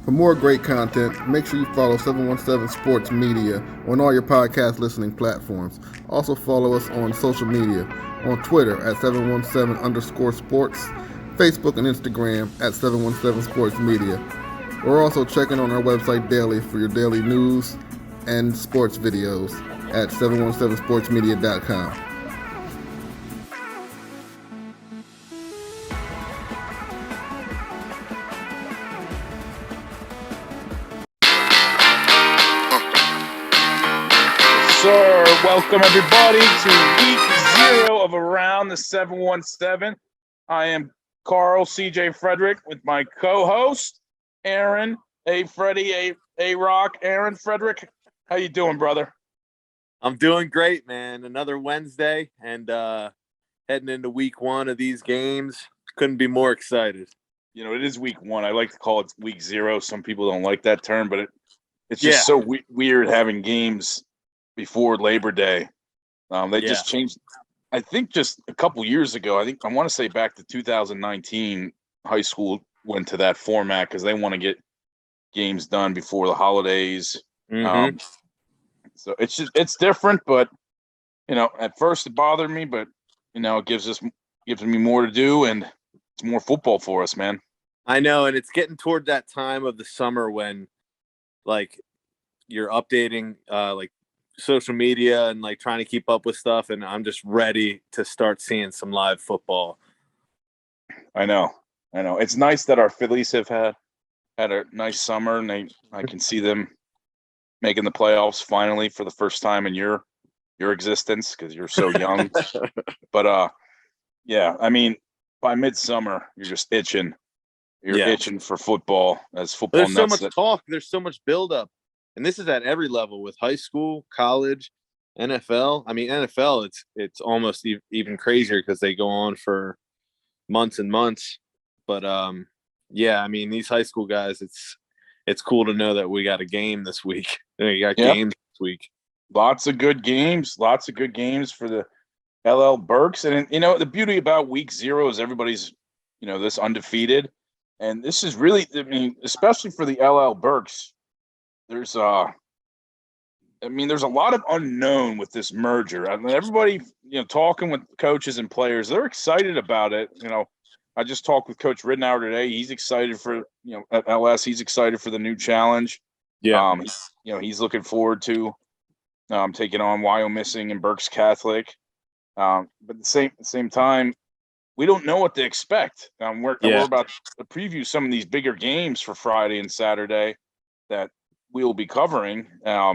For more great content, make sure you follow 717 Sports Media on all your podcast listening platforms. Also follow us on social media, on Twitter at 717_sports, Facebook and Instagram at 717 Sports Media. We're also checking on our website daily for your daily news and sports videos at 717sportsmedia.com. Sir, welcome everybody to week 0 of Around the 717. I am Carl CJ Frederick with my co-host Aaron Freddie Rock. Aaron Frederick, how you doing, brother? I'm doing great, man. Another Wednesday and heading into week 1 of these games. Couldn't be more excited. You know, it is week 1. I like to call it week 0. Some people don't like that term, but it's just so weird having games before Labor Day. They just changed. I think just a couple years ago, I want to say back to 2019, high school went to that format because they want to get games done before the holidays. Mm-hmm. So it's different, but at first it bothered me, but it gives me more to do, and it's more football for us, man. I know, and it's getting toward that time of the summer when, like, you're updating social media and like trying to keep up with stuff, and I'm just ready to start seeing some live football. I know. It's nice that our Phillies have had a nice summer, and I can see them making the playoffs finally for the first time in your existence because you're so young. But by midsummer you're just itching. You're itching for football as football. There's so much talk. There's so much buildup. And this is at every level with high school, college, NFL. I mean, NFL, it's almost even crazier because they go on for months and months. But these high school guys, it's cool to know that we got a game this week. You got games this week. Lots of good games for the LL Burks. And the beauty about week 0 is everybody's this undefeated, and this is really, especially for the LL Burks. There's a lot of unknown with this merger. I mean, everybody, talking with coaches and players, they're excited about it. I just talked with Coach Ridnour today. He's excited for, at LS, he's excited for the new challenge. Yeah. He's looking forward to taking on Wyomissing and Berks Catholic. But at the same time, we don't know what to expect. We're about to preview some of these bigger games for Friday and Saturday that we will be covering. I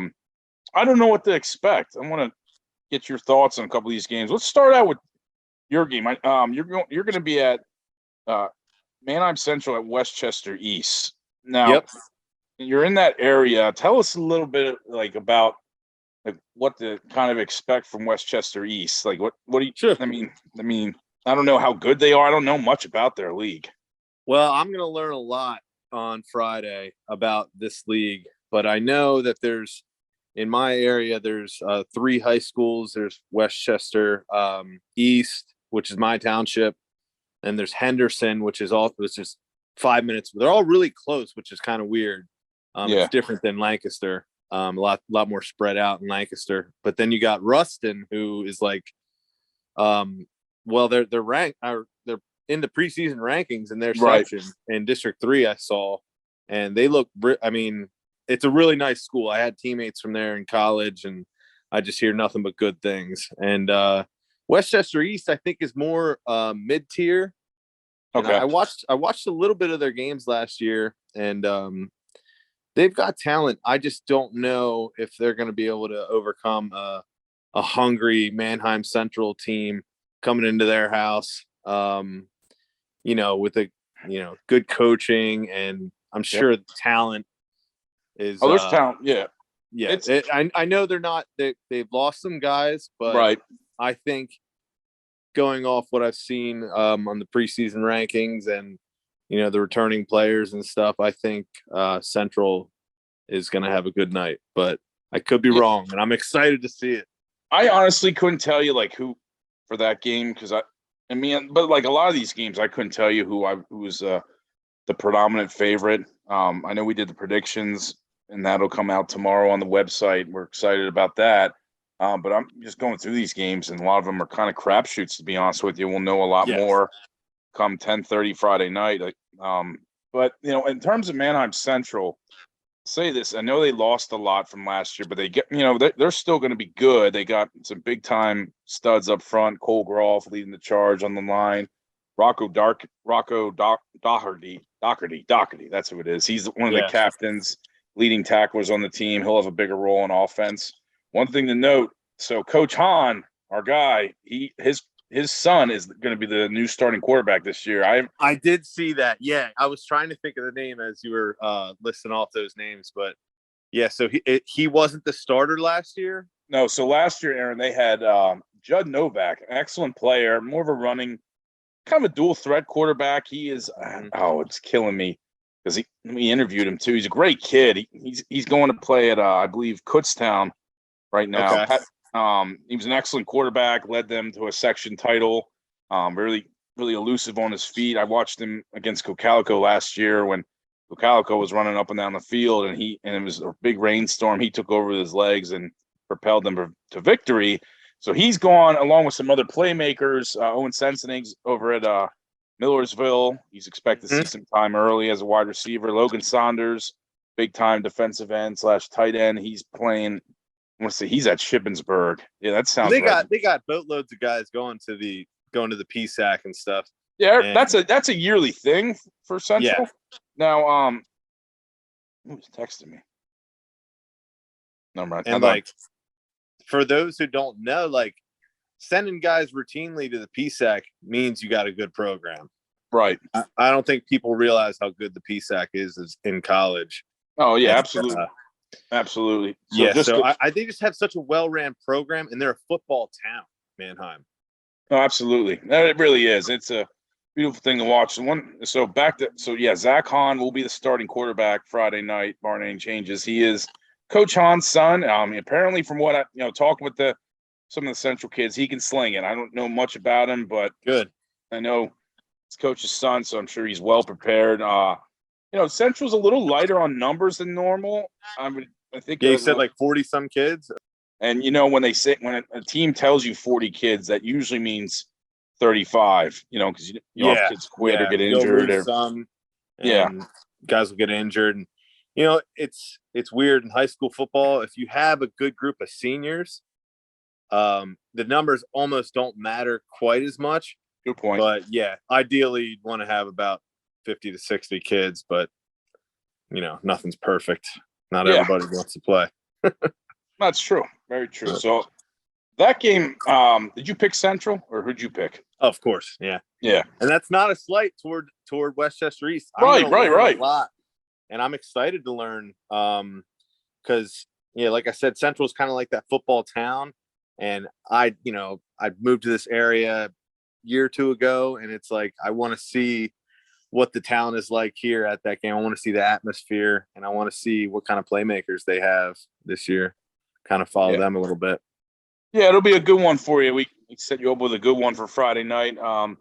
don't know what to expect. I want to get your thoughts on a couple of these games. Let's start out with your game. You're going to be at Manheim Central at Westchester East. Now, you're in that area. Tell us a little bit about what to kind of expect from Westchester East. Like what do you? Sure. I mean, I don't know how good they are. I don't know much about their league. Well, I'm going to learn a lot on Friday about this league. But I know that in my area, there's 3 high schools. There's Westchester East, which is my township, and there's Henderson, which is 5 minutes. They're all really close, which is kind of weird. It's different than Lancaster. A lot more spread out in Lancaster. But then you got Ruston, who is like, they're ranked. They're in the preseason rankings in their section in District 3. I saw, and they look. It's a really nice school. I had teammates from there in college, and I just hear nothing but good things. And Westchester East, I think, is more mid-tier. Okay. And I watched a little bit of their games last year, and they've got talent. I just don't know if they're going to be able to overcome a hungry Manheim Central team coming into their house. With good coaching, and I'm sure the talent is. There's talent. Yeah. I know they're not. They've lost some guys, but I think going off what I've seen on the preseason rankings and the returning players and stuff, I think Central is going to have a good night. But I could be wrong, and I'm excited to see it. I honestly couldn't tell you who for that game because but a lot of these games I couldn't tell you who was the predominant favorite. I know we did the predictions, and that'll come out tomorrow on the website. We're excited about that. But I'm just going through these games, and a lot of them are kind of crapshoots, to be honest with you. We'll know a lot more come 10:30 Friday night. But in terms of Mannheim Central, say this: I know they lost a lot from last year, but they're still going to be good. They got some big time studs up front. Cole Groff leading the charge on the line. Rocco Doherty. That's who it is. He's one of the captains, leading tacklers on the team. He'll have a bigger role in offense. One thing to note: so Coach Hahn, our guy, his son is going to be the new starting quarterback this year. I did see that. Yeah, I was trying to think of the name as you were listing off those names, but yeah. So he wasn't the starter last year. No. So last year, Aaron, they had Judd Novak, an excellent player, more of a running, kind of a dual threat quarterback. He is. It's killing me because we interviewed him too. He's a great kid. He's going to play at I believe Kutztown right now. Okay. He was an excellent quarterback, led them to a section title. Really, really elusive on his feet. I watched him against Cocalico last year when Cocalico was running up and down the field, and it was a big rainstorm. He took over with his legs and propelled them to victory. So he's gone along with some other playmakers. Owen Sensenig's over at Millersville. He's expected to see some time early as a wide receiver. Logan Saunders, big time defensive end / tight end. He's playing. I want to say he's at Shippensburg. Yeah, that sounds. They got boatloads of guys going to the PSAC and stuff. Yeah, and that's a yearly thing for Central. Yeah. Now, who's texting me? No, right. And for those who don't know, sending guys routinely to the PSAC means you got a good program. Right. I don't think people realize how good the PSAC is in college. Oh yeah, absolutely. Absolutely. So they just have such a well-ran program, and they're a football town, Mannheim. Oh, absolutely. It really is. It's a beautiful thing to watch. Zach Hahn will be the starting quarterback Friday night, barring any changes. He is Coach Hahn's son. Apparently, from what I talking with some of the Central kids, he can sling it. I don't know much about him, but good. I know it's Coach's son, so I'm sure he's well prepared. Central's a little lighter on numbers than normal. I think. Yeah, you said 40 some kids. And when a team tells you 40 kids, that usually means 35. Because if kids quit or get injured, guys will get injured. And it's weird in high school football. If you have a good group of seniors, the numbers almost don't matter quite as much. Good point. But yeah, ideally you'd want to have about 50 to 60 kids, but nothing's perfect. Not everybody wants to play. That's true. Very true. So that game, did you pick Central or who'd you pick? Of course. Yeah. Yeah. And that's not a slight toward Westchester East. Right. A lot. And I'm excited to learn because like I said, Central's kind of like that football town. And I moved to this area a year or two ago, and it's I want to see what the town is like here at that game. I want to see the atmosphere, and I want to see what kind of playmakers they have this year. Kind of follow them a little bit. Yeah, it'll be a good one for you. We set you up with a good one for Friday night. So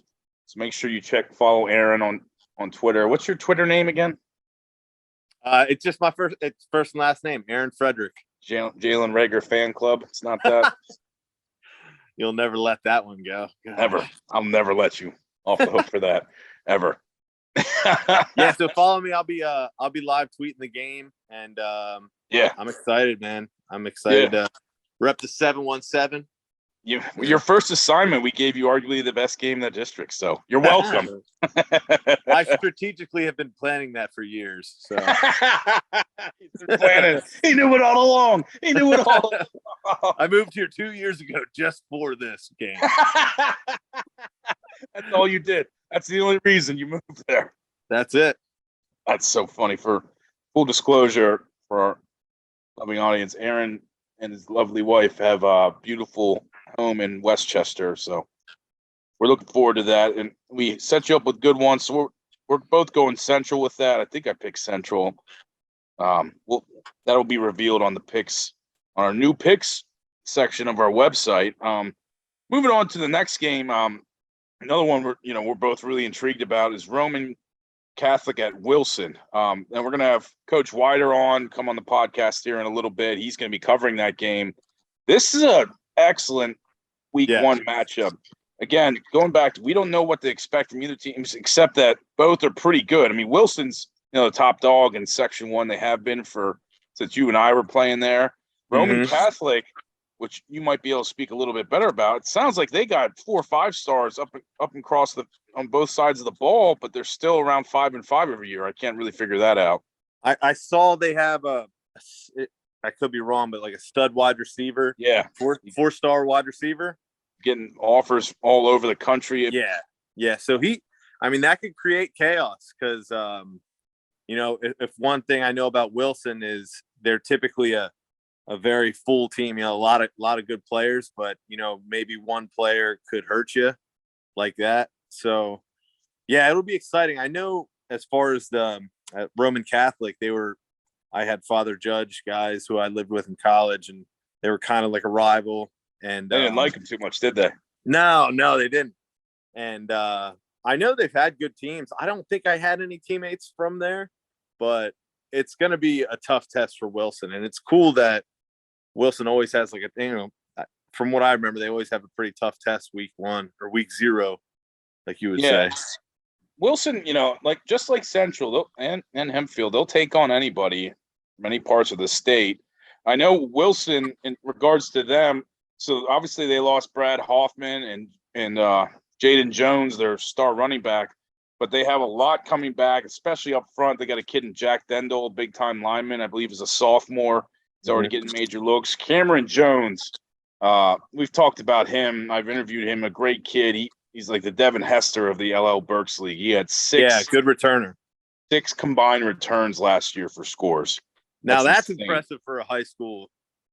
make sure you follow Aaron on Twitter. What's your Twitter name again? It's just it's first and last name, Aaron Frederick. Jalen Rager fan club. It's not that. You'll never let that one go. Gosh. Ever. I'll never let you off the hook for that. Ever. Yeah, so follow me. I'll be live tweeting the game, and I'm excited, man. I'm excited to rep the 717. Your first assignment, we gave you arguably the best game in the district, so you're welcome. I strategically have been planning that for years. So he's been planning it. He knew it all along. I moved here 2 years ago just for this game. That's all you did. That's the only reason you moved there. That's it. That's so funny. For full disclosure, for our loving audience, Aaron and his lovely wife have a beautiful home in Westchester. So we're looking forward to that. And we set you up with good ones. So we're both going Central with that. I think I picked Central. That'll be revealed on the picks, on our new picks section of our website. Moving on to the next game. Another one we're both really intrigued about is Roman Catholic at Wilson. And we're going to have Coach Weider come on the podcast here in a little bit. He's going to be covering that game. This is an excellent week one matchup. Again, going back we don't know what to expect from either teams, except that both are pretty good. I mean, Wilson's, the top dog in Section 1. They have been since you and I were playing there. Roman Catholic, which you might be able to speak a little bit better about. It sounds like they got 4 or 5 stars up across on both sides of the ball, but they're still around 5-5 every year. I can't really figure that out. I saw they have I could be wrong, but like a stud wide receiver. Yeah. 4-star wide receiver. Getting offers all over the country. Yeah. So that could create chaos because, if one thing I know about Wilson is they're typically a very full team, a lot of good players, but, maybe one player could hurt you like that. So, yeah, it'll be exciting. I know as far as the Roman Catholic, I had Father Judge guys who I lived with in college, and they were kind of like a rival. And they didn't like him too much, did they? No, they didn't. And I know they've had good teams. I don't think I had any teammates from there, but it's going to be a tough test for Wilson. And it's cool that Wilson always has from what I remember, they always have a pretty tough test week 1 or week 0, like you would say. Wilson, just like Central and Hempfield, they'll take on anybody from any parts of the state. I know Wilson, in regards to them, so obviously they lost Brad Hoffman and Jaden Jones, their star running back, but they have a lot coming back, especially up front. They got a kid in Jack Dendel, a big-time lineman, I believe is a sophomore. He's already getting major looks. Cameron Jones, we've talked about him. I've interviewed him, a great kid. He's like the Devin Hester of the LL Burks League. He had 6. Yeah, good returner. 6 combined returns last year for scores. Now that's impressive for a high school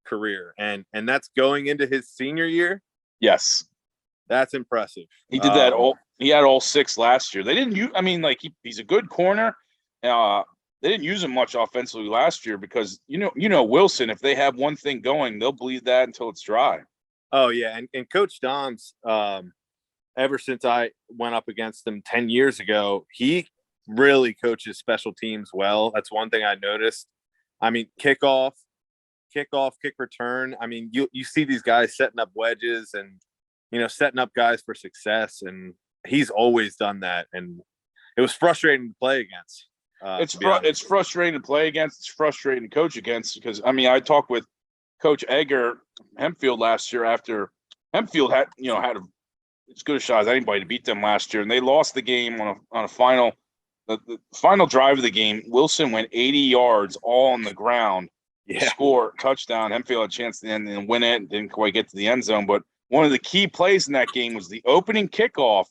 career, and that's going into his senior year. Yes, that's impressive. He did that he had all 6 last year. They didn't use. He's a good corner. They didn't use him much offensively last year because Wilson. If they have one thing going, they'll bleed that until it's dry. Oh yeah, and Coach Dom's, ever since I went up against him 10 years ago, he really coaches special teams well. That's one thing I noticed. Kickoff, kick return. You see these guys setting up wedges and, setting up guys for success. And he's always done that. And it was frustrating to play against. It's frustrating to play against. It's frustrating to coach against because, I talked with Coach Egger Hempfield last year after Hempfield had as good a shot as anybody to beat them last year. And they lost the game on a final. The final drive of the game, Wilson went 80 yards all on the ground to score touchdown. Hempfield had a chance to end and win it and didn't quite get to the end zone. But one of the key plays in that game was the opening kickoff.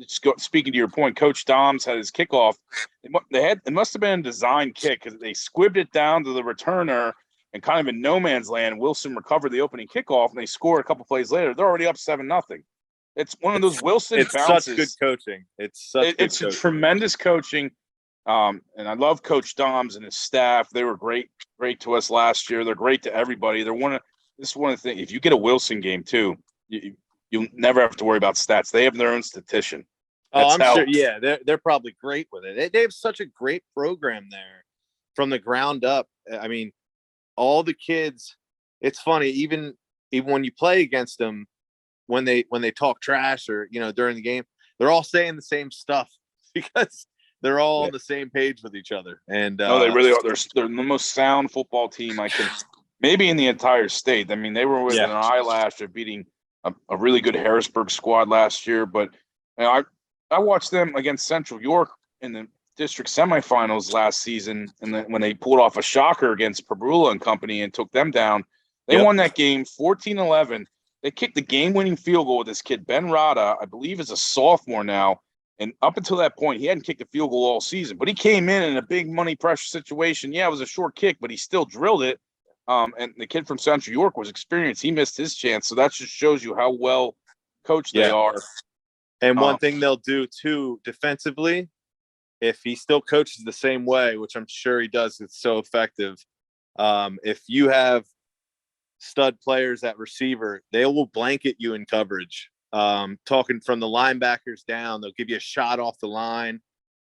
Speaking to your point, Coach Doms had his kickoff. It must have been a design kick because they squibbed it down to the returner and kind of in no man's land. Wilson recovered the opening kickoff and they scored a couple plays later. They're already up 7-0. It's one of those Wilson bounces. Such good coaching. It's a tremendous coaching. And I love Coach Doms and his staff. They were great to us last year. They're great to everybody. This is one of the things. If you get a Wilson game too, you'll never have to worry about stats. They have their own statistician. I'm sure. Yeah, they're probably great with it. They have such a great program there from the ground up. All the kids. It's funny, even when you play against them, when they talk trash or during the game, they're all saying the same stuff because they're all on the same page with each other. And no, they really are. They're the most sound football team I can maybe in the entire state. They were within an eyelash of beating a really good Harrisburg squad last year. But I watched them against Central York in the district semifinals last season, and then when they pulled off a shocker against Pabrula and company and took them down, they won that game 14-11. They kicked the game-winning field goal with this kid, Ben Rada, I believe is a sophomore now. And up until that point, he hadn't kicked a field goal all season. But he came in a big money pressure situation. Yeah, it was a short kick, but he still drilled it. And the kid from Central York was experienced. He missed his chance. So that just shows you how well coached they are. And one thing they'll do, too, defensively, if he still coaches the same way, which I'm sure he does, it's so effective. If you have stud players at receiver, they will blanket you in coverage. Talking from the linebackers down, they'll give you a shot off the line,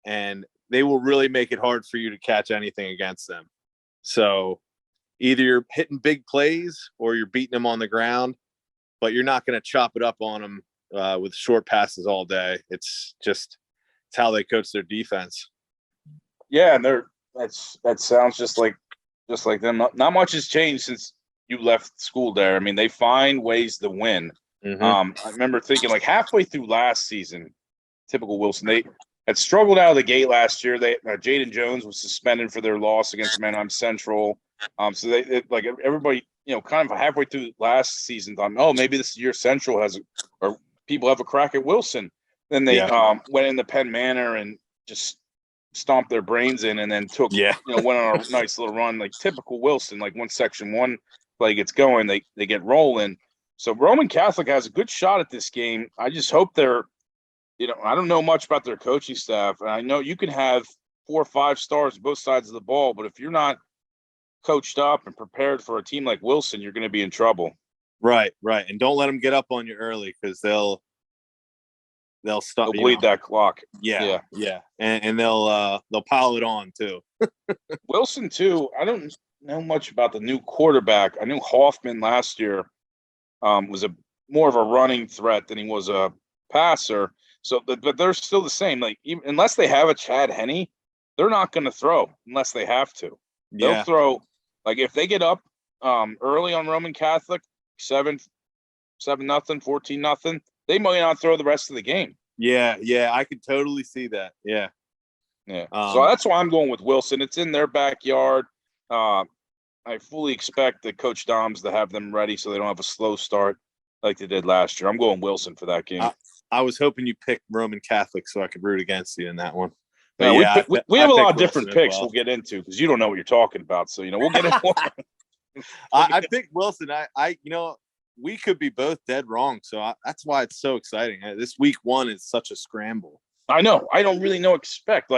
and they will really make it hard for you to catch anything against them. So either you're hitting big plays or you're beating them on the ground, but you're not going to chop it up on them with short passes all day. It's how they coach their defense. Yeah, and that sounds just like them. Not much has changed since you left school there. I mean, they find ways to win. I remember thinking like halfway through last season, typical Wilson, they had struggled out of the gate last year. They Jaden Jones was suspended for their loss against Manheim Central. So they like everybody, kind of halfway through last season thought, oh, maybe this year Central or people have a crack at Wilson. Then they went into Penn Manor and just stomped their brains in, and then went on a nice little run, like typical Wilson. Like once Section 1 play gets going, they get rolling. So Roman Catholic has a good shot at this game. I just hope they're, I don't know much about their coaching staff. And I know you can have 4 or 5 stars both sides of the ball, but if you're not coached up and prepared for a team like Wilson, you're going to be in trouble. Right. And don't let them get up on you early, because they'll stop. They'll bleed that clock. Yeah. And they'll pile it on too. Wilson too. I don't know much about the new quarterback. I knew Hoffman last year was more of a running threat than he was a passer. So, but they're still the same. Like unless they have a Chad Henne, they're not going to throw unless they have to. They'll throw. Like if they get up early on Roman Catholic, 7-0, 14-0, they might not throw the rest of the game. Yeah, I could totally see that. Yeah. So that's why I'm going with Wilson. It's in their backyard. I fully expect the Coach Doms to have them ready so they don't have a slow start like they did last year. I'm going Wilson for that game. I was hoping you picked Roman Catholic so I could root against you in that one. But we have a lot of different picks we'll get into, because you don't know what you're talking about. So, we'll get into I picked Wilson. I we could be both dead wrong. So that's why it's so exciting. This week 1 is such a scramble. I know. I don't really know what to expect.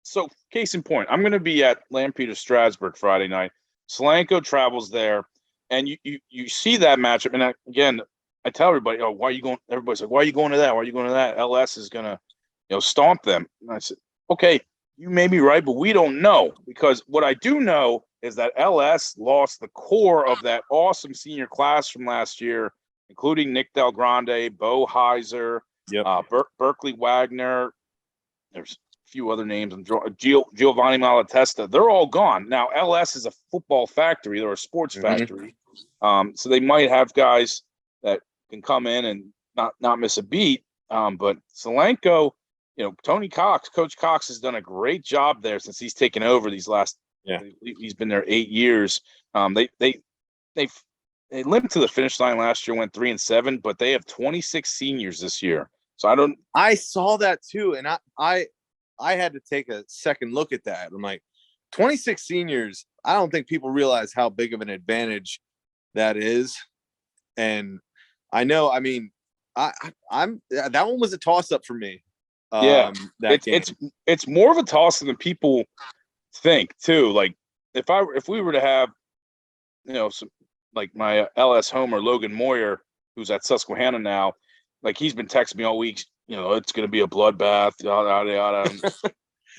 So case in point, I'm going to be at Lampeter Strasburg Friday night. Solanco travels there, and you see that matchup. And again, I tell everybody, oh, why are you going? Everybody's like, why are you going to that? Why are you going to that? LS is going to, stomp them. And I said, okay, you may be right, but we don't know, because what I do know is that LS lost the core of that awesome senior class from last year, including Nick Del Grande, Bo Heiser, Berkeley Wagner. There's a few other names. Giovanni Malatesta. They're all gone. Now, LS is a football factory. They're a sports factory. So they might have guys that can come in and not miss a beat. But Solanco, Tony Cox, Coach Cox has done a great job there since he's taken over these last. He's been there 8 years. They limped to the finish line last year, went 3-7, but they have 26 seniors this year. So I saw that too, and I had to take a second look at that. I'm like, 26 seniors. I don't think people realize how big of an advantage that is. And I know, I mean, I'm that one was a toss up for me. It's more of a toss than people think too. Like if we were to have, some, like my LS homer Logan Moyer, who's at Susquehanna now, like he's been texting me all week, it's going to be a bloodbath, yada yada yada.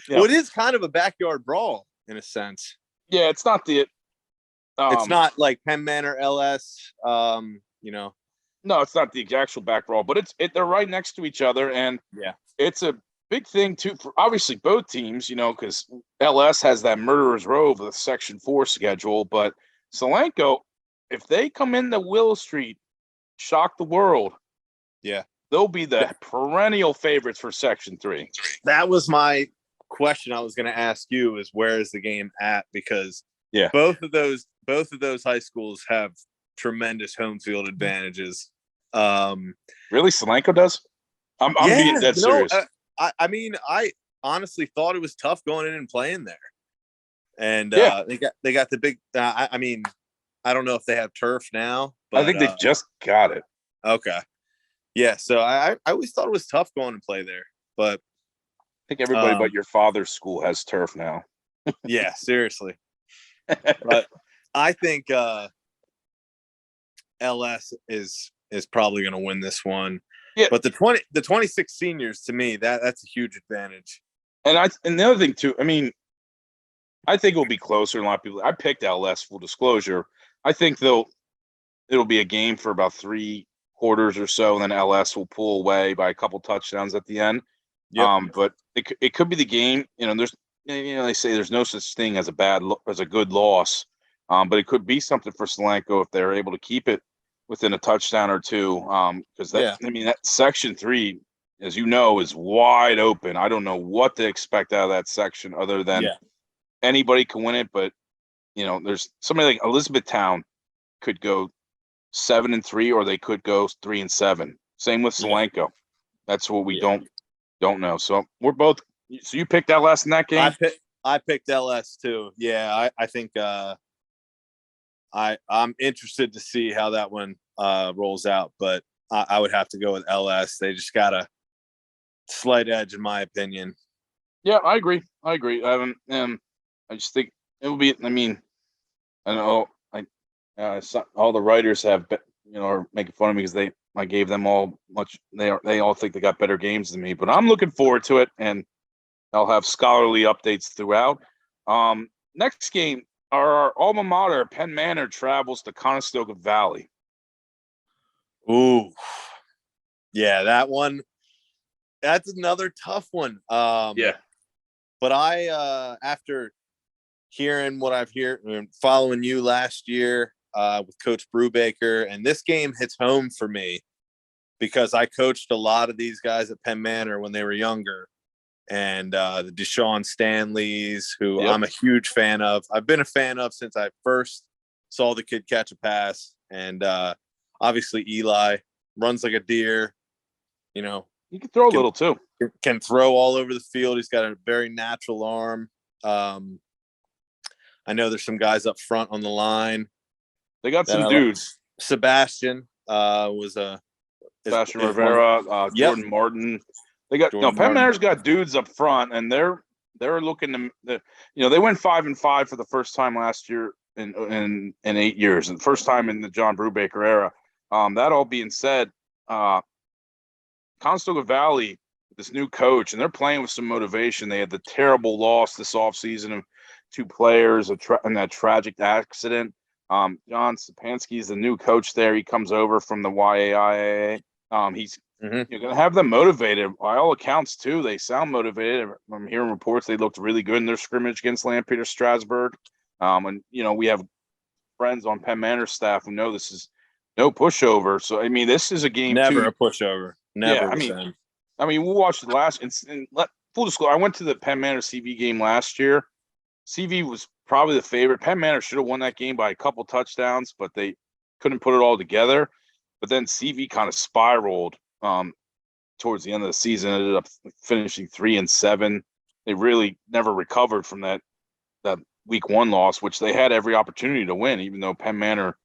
Well, it is kind of a backyard brawl in a sense. Yeah, it's not it's not like Penn Manor LS. No, it's not the actual back brawl, but they're right next to each other, and it's a big thing too for obviously both teams, because LS has that murderer's row of the Section 4 schedule, but Solanco, if they come into Willow Street, shock the world, they'll be the perennial favorites for Section 3. That was my question I was going to ask you, is where is the game at? Because both of those high schools have tremendous home field advantages. Really, Solanco does? I'm being dead serious. I mean, I honestly thought it was tough going in and playing there, and they got the big. I mean, I don't know if they have turf now, but I think they just got it. Okay, yeah. So I always thought it was tough going and play there, but I think everybody but your father's school has turf now. Yeah, seriously. But I think LS is probably going to win this one. Yeah. But the 26 seniors, to me, that's a huge advantage. And the other thing too, I mean, I think it'll be closer than a lot of people. I picked LS, full disclosure. I think it'll be a game for about 3 quarters or so, and then LS will pull away by a couple touchdowns at the end. Yep. But it could be the game. They say there's no such thing as a good loss. But it could be something for Solanco if they're able to keep it within a touchdown or two. Because that section 3, as you know, is wide open. I don't know what to expect out of that section other than anybody can win it. But there's somebody like Elizabethtown could go 7-3, or they could go 3-7. Same with Solanco. That's what we don't know. So we're both. So you picked LS in that game. I picked LS too. Yeah, I think I'm interested to see how that one rolls out, but I would have to go with LS. They just got a slight edge, in my opinion. Yeah, I agree. I just think it will be. I mean, I know all the writers have, are making fun of me because I gave them all much. They all think they got better games than me, but I'm looking forward to it, and I'll have scholarly updates throughout. Next game, our alma mater, Penn Manor, travels to Conestoga Valley. Ooh, yeah, that one. That's another tough one. But I, after hearing what I've heard, following you last year with Coach Brubaker, and this game hits home for me because I coached a lot of these guys at Penn Manor when they were younger, and the Deshaun Stanleys, who I'm a huge fan of. I've been a fan of since I first saw the kid catch a pass, and obviously Eli runs like a deer. He can throw a little too. Can throw all over the field. He's got a very natural arm. I know there's some guys up front on the line. They got some dudes. Sebastian Sebastian Rivera, Jordan Martin. They got Penn Manor's got dudes up front, and they're looking to they went 5-5 for the first time last year in 8 years, and the first time in the John Brubaker era. That all being said, Conestoga Valley, this new coach, and they're playing with some motivation. They had the terrible loss this offseason of 2 players in that tragic accident. John Stepanski is the new coach there. He comes over from the YAIA. He's going to have them motivated. By all accounts, too, they sound motivated. I'm hearing reports they looked really good in their scrimmage against Lampeter Strasburg. And we have friends on Penn Manor staff who know this is no pushover. So, I mean, this is a game Never a pushover. Never. We'll watch the last. And full disclosure, I went to the Penn Manor CV game last year. CV was probably the favorite. Penn Manor should have won that game by a couple touchdowns, but they couldn't put it all together. But then CV kind of spiraled towards the end of the season. Ended up finishing 3-7. They really never recovered from that week 1 loss, which they had every opportunity to win, even though Penn Manor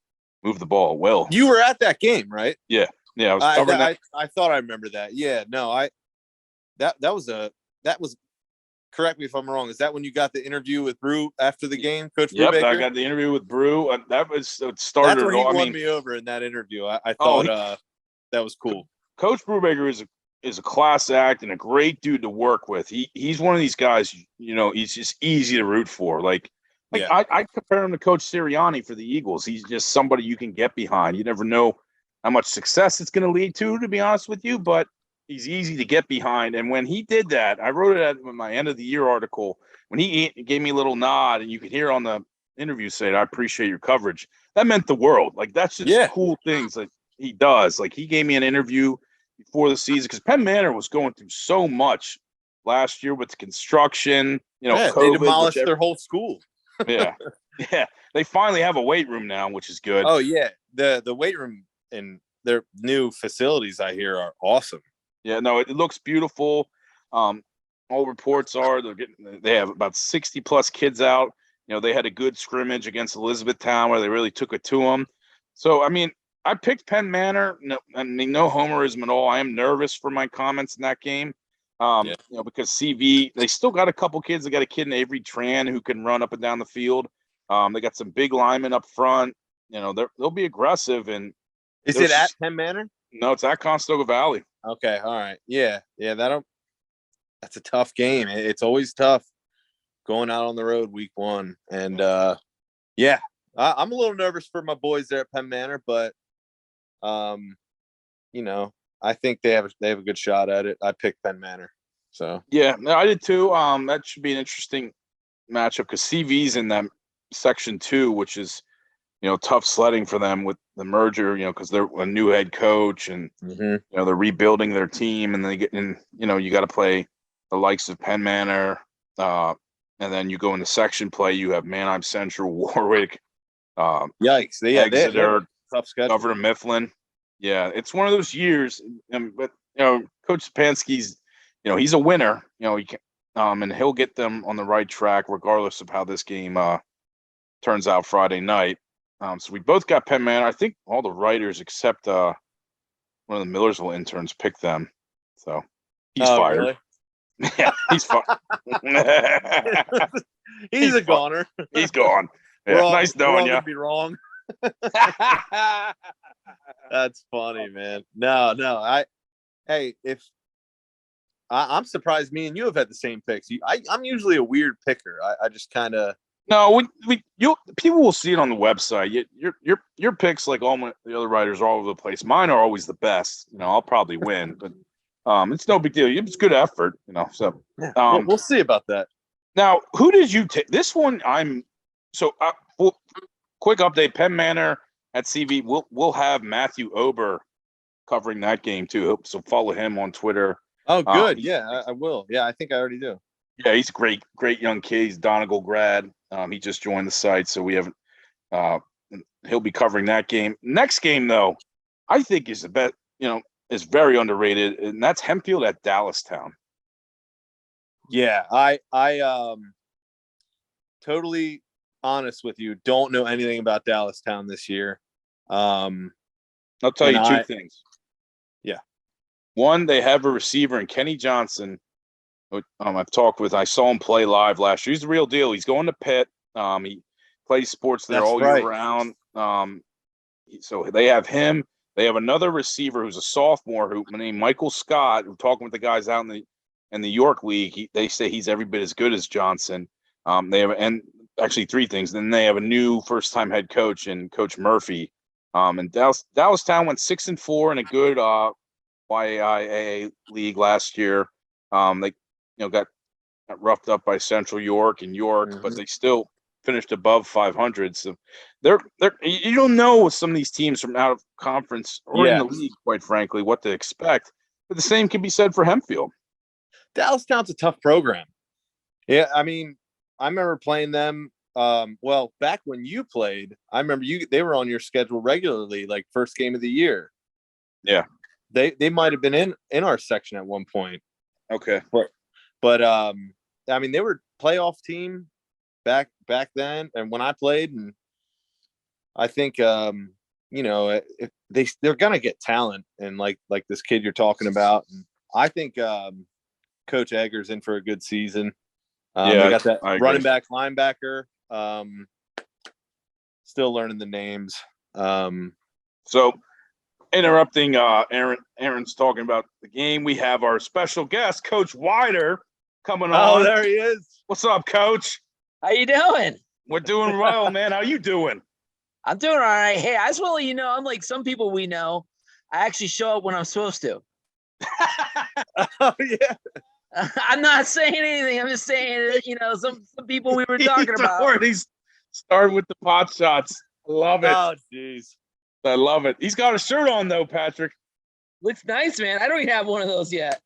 moved the ball well. You were at that game, right? Yeah. I was covering that. I thought I remember that. Yeah, no, that was. Correct me if I'm wrong. Is that when you got the interview with Brew after the game, Coach Brubaker? Yep, I got the interview with Brew. That was it started. That's where he won me over in that interview. I thought that was cool. Coach Brubaker is a class act and a great dude to work with. He's one of these guys. He's just easy to root for. I compare him to Coach Sirianni for the Eagles. He's just somebody you can get behind. You never know how much success it's going to lead to be honest with you, but he's easy to get behind. And when he did that, I wrote it in my end of the year article. When he gave me a little nod, and you could hear on the interview say, "I appreciate your coverage." That meant the world. That's just cool things that he does. He gave me an interview before the season because Penn Manor was going through so much last year with the construction. COVID, they demolished their whole school. Yeah. They finally have a weight room now, which is good. Oh yeah, the weight room and their new facilities I hear are awesome. Yeah, no, it looks beautiful. All reports are they have about 60 plus kids out. They had a good scrimmage against Elizabethtown where they really took it to them. So, I mean, I picked Penn Manor. No homerism at all. I am nervous for my comments in that game. Because CV, they still got a couple kids. They got a kid in Avery Tran who can run up and down the field. They got some big linemen up front. They'll be aggressive. And is it at Penn Manor? No, it's at Conestoga Valley. Okay, all right, yeah, that'll. that's a tough game. It's always tough going out on the road week 1. And yeah, I'm a little nervous for my boys there at Penn Manor, but you know, I think they have a good shot at it. I picked Penn Manor. So yeah, no, I did too. That should be an interesting matchup because CV's in that section 2, which is, tough sledding for them with the merger, because they're a new head coach and, they're rebuilding their team and they get in, you got to play the likes of Penn Manor. And then you go into section play, you have Manheim Central, Warwick, yikes. Exeter, tough schedule. Governor Mifflin. Yeah, it's one of those years. But, Coach Stepanski's, he's a winner, he can, and he'll get them on the right track regardless of how this game turns out Friday night. So we both got Penn Manor. I think all the writers except one of the Millersville interns picked them. So he's fired. Really? Yeah, he's fired. he's a goner. He's gone. Yeah, nice knowing you. Be wrong. That's funny, man. No. I'm surprised me and you have had the same picks. I'm usually a weird picker. I just kind of. No, people will see it on the website. Your picks, like all the other writers, are all over the place. Mine are always the best. I'll probably win, but it's no big deal. It's good effort. So we'll see about that. Now, who did you take? This one, quick update. Penn Manor at CV. We'll have Matthew Ober covering that game too. So follow him on Twitter. Oh, good. Yeah, I will. Yeah, I think I already do. Yeah, he's a great young kid. He's Donegal grad. He just joined the site, so we haven't. He'll be covering that game. Next game, though, I think is the best. Is very underrated, and that's Hempfield at Dallastown. Yeah, I totally honest with you. Don't know anything about Dallastown this year. I'll tell you two things. Yeah, one, they have a receiver in Kenny Johnson. I've talked with. I saw him play live last year. He's the real deal. He's going to Pitt. He plays sports there all year round. So they have him. They have another receiver who's a sophomore named Michael Scott. We're talking with the guys out in the York League. They say he's every bit as good as Johnson. They have actually three things. Then they have a new first-time head coach in Coach Murphy. And Dallastown went 6-4 in a good YAIA league last year. They got roughed up by Central York and York, but they still finished above 500. So they're you don't know with some of these teams from out of conference or in the league, quite frankly, what to expect. But the same can be said for Hempfield. Dallastown's a tough program. Yeah, I mean, I remember playing them. Well, back when you played, I remember they were on your schedule regularly, like first game of the year. Yeah, they might have been in our section at one point. Okay, but I mean, they were playoff team back then, and when I played, and I think if they're gonna get talent, and like this kid you're talking about, and I think Coach Egger's in for a good season. They got that running back, linebacker. Still learning the names. So interrupting Aaron's talking about the game. We have our special guest, Coach Weider, coming on. Oh, there he is. What's up, Coach? How you doing? We're doing well, man. How you doing? I'm doing all right. Hey, I just want to let you know, I'm like some people we know. I actually show up when I'm supposed to. Oh, yeah. I'm not saying anything. I'm just saying, some people we were talking about. He's starting with the pot shots. Love it. Oh, jeez. I love it. He's got a shirt on, though, Patrick. Looks nice, man. I don't even have one of those yet.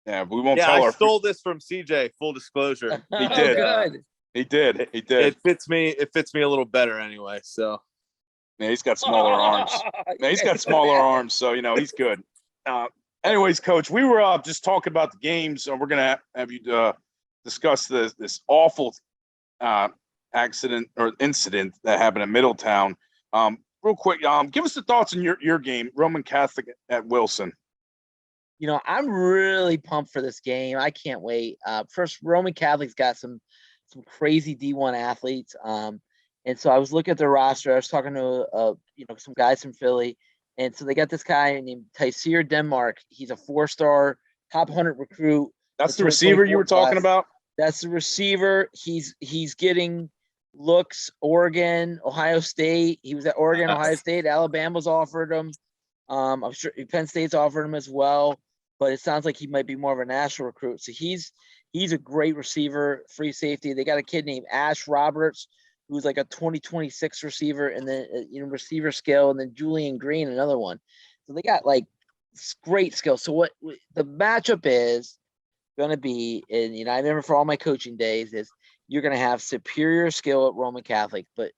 Yeah, we won't tell I stole this from CJ, full disclosure. He did. Good. He did. It fits me a little better anyway, so. Yeah, he's got smaller arms. Man, he's got smaller arms, so, he's good. Anyways, Coach, we were just talking about the games. We're going to have you discuss this awful accident or incident that happened at Middletown. Real quick, give us the thoughts on your game, Roman Catholic at Wilson. I'm really pumped for this game. I can't wait. First, Roman Catholic's got some crazy D1 athletes. And so I was looking at their roster. I was talking to some guys from Philly. And so they got this guy named Tyseer Denmark. He's a 4-star, top 100 recruit, That's the receiver you were talking about? That's the receiver. He's getting looks. Oregon, Ohio State. He was at Oregon, Ohio State. Alabama's offered him. I'm sure Penn State's offered him as well. But it sounds like he might be more of a national recruit. So he's a great receiver, free safety. They got a kid named Ash Roberts, who's like a 2026 receiver, and then receiver skill, and then Julian Green, another one. So they got like great skills. So what the matchup is going to be, and I remember for all my coaching days, is you're going to have superior skill at Roman Catholic, but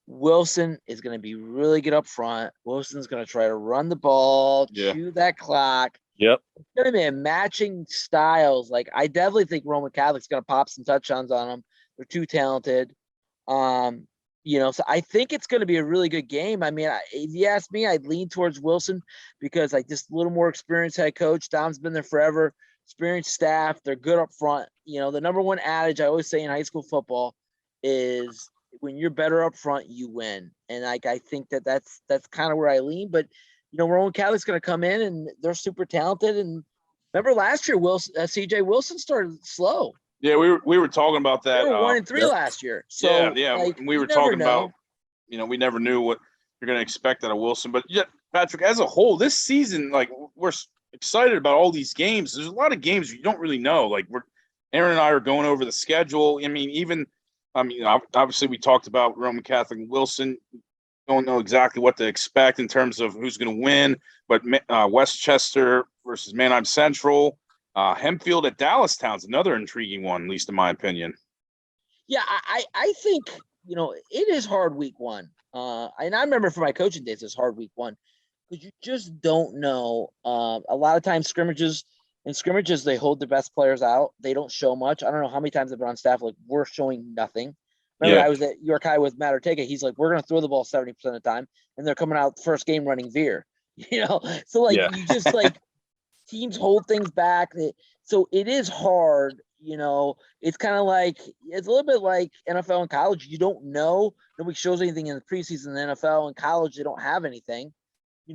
Wilson is going to be really good up front. Wilson's going to try to run the ball, chew that clock. Yep. It's going to be a matching styles. Like, I definitely think Roman Catholic's going to pop some touchdowns on them. They're too talented. So I think it's going to be a really good game. I mean, if you ask me, I'd lean towards Wilson because just a little more experienced head coach. Dom's been there forever. Experienced staff. They're good up front. The number one adage I always say in high school football is when you're better up front, you win. And I think that's kind of where I lean. But Roman Catholic's going to come in and they're super talented. And remember last year, CJ Wilson started slow. Yeah, we were talking about that. They were 1-3 last year. So we were talking about, we never knew what you're going to expect out of Wilson. But yeah, Patrick, as a whole, this season, like, we're excited about all these games. There's a lot of games you don't really know. Like, Aaron and I are going over the schedule. Obviously we talked about Roman Catholic and Wilson. Don't know exactly what to expect in terms of who's going to win, but Westchester versus Manheim Central, Hempfield at Dallastown's another intriguing one, at least in my opinion. Yeah, I think it is hard week one. And I remember for my coaching days, it's hard week one because you just don't know. A lot of times scrimmages they hold their best players out. They don't show much. I don't know how many times I've been on staff like we're showing nothing. Remember, I was at York High with Matt Ortega. He's like, we're going to throw the ball 70% of the time, and they're coming out first game running veer. So you just teams hold things back. So it is hard. It's kind of like it's a little bit like NFL and college. You don't know. Nobody shows anything in the preseason in the NFL and college. They don't have anything.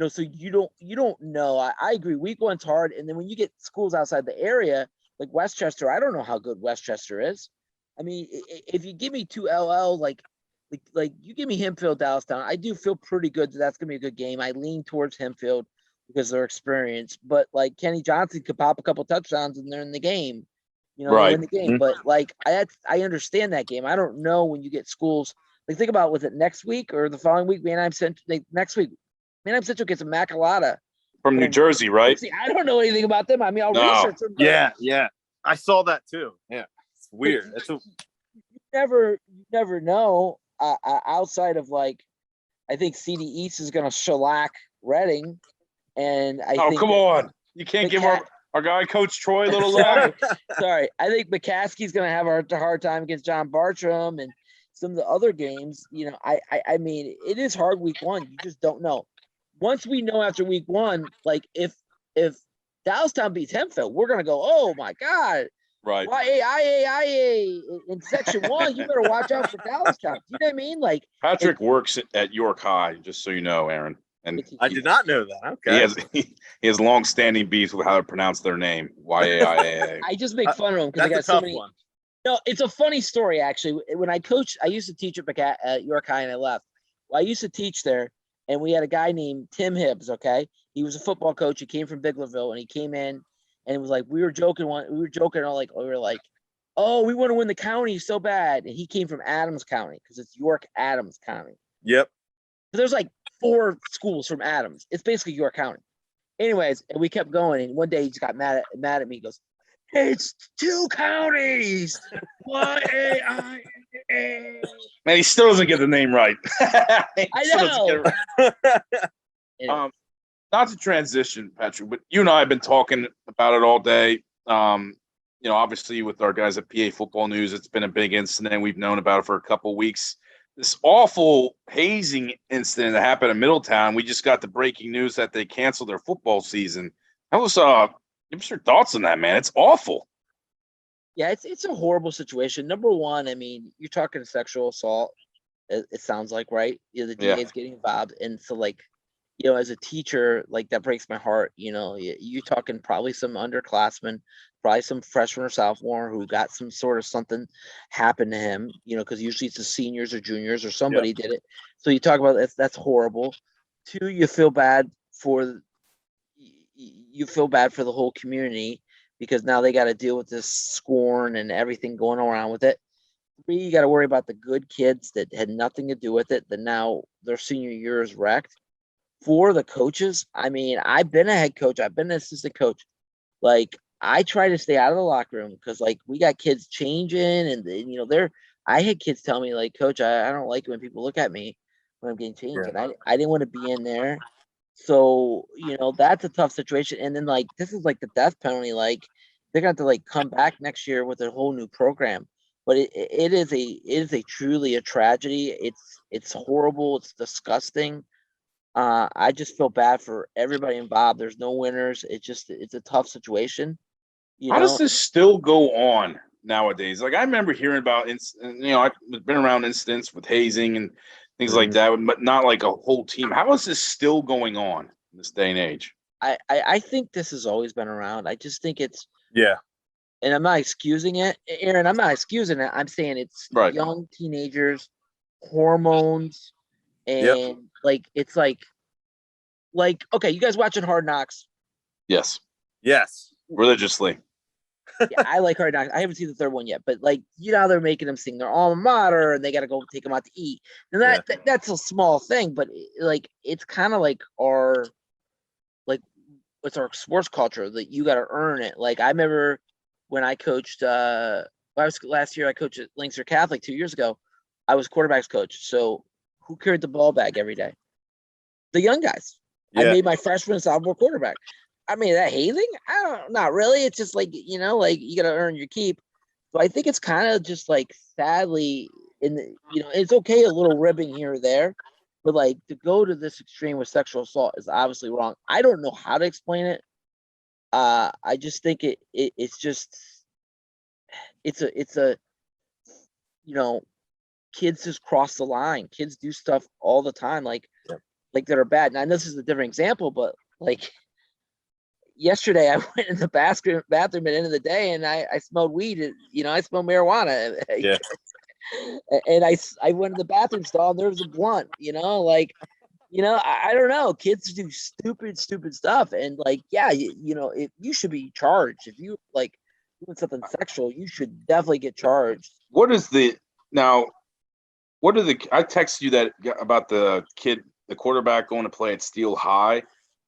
So you don't know. I agree. Week one's hard, and then when you get schools outside the area like Westchester, I don't know how good Westchester is. I mean, if you give me two LL, like you give me Hempfield, Dallastown, I do feel pretty good that's going to be a good game. I lean towards Hempfield because they're experienced, but like Kenny Johnson could pop a couple touchdowns and they're in the game, right. In the game. Mm-hmm. But I understand that game. I don't know when you get schools. Like, think about, was it next week or the following week? Next week, Manheim Central gets a Makalata from New Jersey, right? See, I don't know anything about them. I mean, I'll research them. Yeah. I saw that too. Yeah. Weird. You never know. Outside of I think CD East is going to shellac Reading, and I think. Come on! You can't give our guy Coach Troy a little love. Sorry, I think McCaskey's going to have a hard time against John Bartram and some of the other games. I mean, it is hard week one. You just don't know. Once we know after week one, like if Dallastown beats Hempfield, we're going to go, oh my God. Right. IA in section 1, you better watch out for Dallastown. You know what I mean? Like, Patrick works at York High, just so you know, Aaron. And I did not know that. Okay. He has long-standing beefs with how to pronounce their name. YAIA. I just make fun of him because I got so many. One. No, it's a funny story actually. When I coached, I used to teach at York High, and I left. Well, I used to teach there, and we had a guy named Tim Hibbs. Okay, he was a football coach. He came from Biglerville, and he came in. And it was like we were joking, oh, we want to win the county so bad. And he came from Adams County because it's York Adams County. Yep. So there's 4 schools from Adams. It's basically York County. Anyways, and we kept going. And one day he just got mad at me. He goes, "It's 2 counties. YAIA." Man, he still doesn't get the name right. I know. Not to transition, Patrick, but you and I have been talking about it all day. Obviously with our guys at PA Football News, it's been a big incident. We've known about it for a couple of weeks. This awful hazing incident that happened in Middletown. We just got the breaking news that they canceled their football season. Give us your thoughts on that, man. It's awful. Yeah, it's a horrible situation. Number one, I mean, you're talking sexual assault. It sounds like, right? The DA is getting involved, and so as a teacher, like that breaks my heart. You're talking probably some underclassmen, probably some freshman or sophomore who got some sort of something happen to him, because usually it's the seniors or juniors or somebody did it. So you talk about that's horrible. Two, you feel bad for the whole community because now they got to deal with this scorn and everything going around with it. Three, you got to worry about the good kids that had nothing to do with it, that now their senior year is wrecked. For the coaches, I mean, I've been a head coach, I've been an assistant coach. Like, I try to stay out of the locker room because, like, we got kids changing, and I had kids tell me, like, Coach, I don't like it when people look at me when I'm getting changed, and I didn't want to be in there. So that's a tough situation. And then, like, this is like the death penalty. Like, they're gonna have to, like, come back next year with a whole new program. But it is a truly a tragedy. It's horrible. It's disgusting. I just feel bad for everybody involved. There's no winners. It's a tough situation. How does this still go on nowadays? Like, I remember hearing about, I've been around incidents with hazing and things like that, but not like a whole team. How is this still going on in this day and age? I think this has always been around. I just think it's and I'm not excusing it, Aaron. I'm not excusing it. I'm saying it's young teenagers, hormones, and like it's like okay, you guys watching Hard Knocks? Yes. Religiously. Yeah, I like Hard Knocks. I haven't seen the third one yet, but like they're making them sing their alma mater, and they got to go take them out to eat. And that's a small thing, but like it's kind of like it's our sports culture that you got to earn it. Like, I remember when I coached. Last year I coached at Lancaster Catholic 2 years ago. I was quarterbacks coach. So who carried the ball bag every day? The young guys. I made my freshman and sophomore quarterback. I mean, that hazing? Not really. It's just like, like you got to earn your keep. So I think it's kind of just like, sadly, it's okay a little ribbing here or there, but like to go to this extreme with sexual assault is obviously wrong. I don't know how to explain it. I just think it's just it's a kids just cross the line. Kids do stuff all the time, like that are bad. Now this is a different example, but like yesterday I went in the bathroom at the end of the day and I smelled weed. I smelled marijuana. And I went to the bathroom stall and there was a blunt, I don't know. Kids do stupid stuff. And like, if you should be charged. If you like doing something sexual, you should definitely get charged. I texted you that about the kid, the quarterback going to play at Steel High.